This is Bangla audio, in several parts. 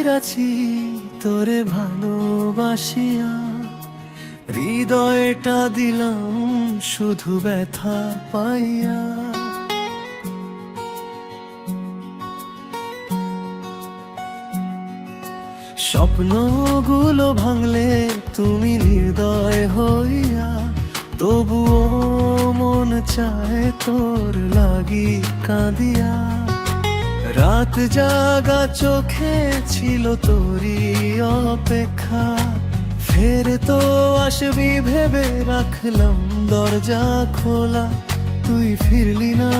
গেছি তোরে ভালোবাসিয়া, হৃদয়টা দিলাম শুধু ব্যথা পাইয়া। স্বপ্নগুলো ভাঙলে তুমি হৃদয় হইয়া, তবুও মন চায় তোর লাগি কাঁদিয়া। রাত জাগা চোখে ছিল তোরই অপেক্ষা, ফের তো আসবি ভেবে রাখলাম দরজা খোলা। তুই ফিরলি না,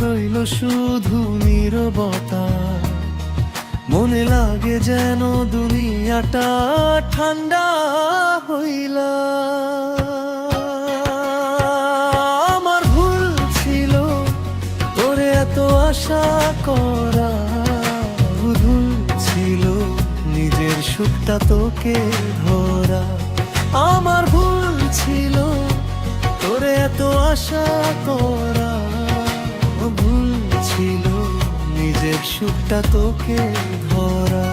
রইল শুধু নীরবতা। মনে লাগে যেন দুনিয়াটা ঠান্ডা হইলা। আমার ভুল ছিল তোরে এত আশা করা, ভুল ছিল নিজের সুখটা তোকে ধরা। আমার ভুল ছিল তোরে এত আশা করা, ভুল ছিল নিজের সুখটা তোকে ধরা।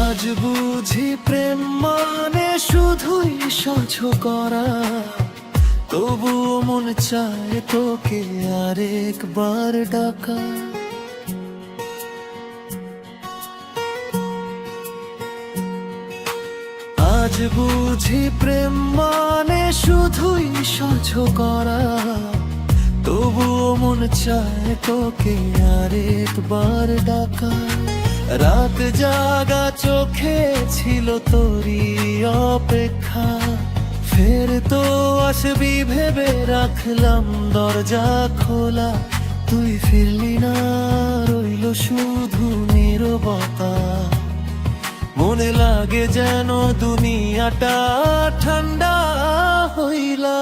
আজ বুঝি প্রেম মানে শুধুই সহ্য করা, তবুও মন চায় তোকে আরেকবার ডাকা। আজ বুঝি প্রেম মানে শুধুই সহ্য করা, তবুও মন চায় তোকে আরেকবার ডাকা। রাত জাগা চোখে ছিল তোরই অপেক্ষা, ফের তো আসবি ভেবে রাখলাম দরজা খোলা। তুই ফিরলি না, রইল শুধু নীরবতা। মনে লাগে যেন দুনিয়াটা ঠান্ডা হইলা।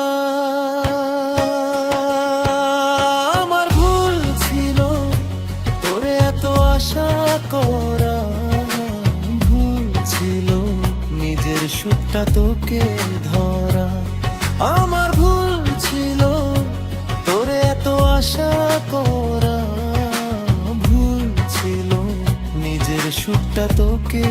আমার ভুল ছিল তোরে এত আশা করা, ভুল ছিল নিজের সুখটা তোকে ধরা। আমার ভুল ছিল তোরে এত আশা করা, ভুল ছিল নিজের সুখটা তোকে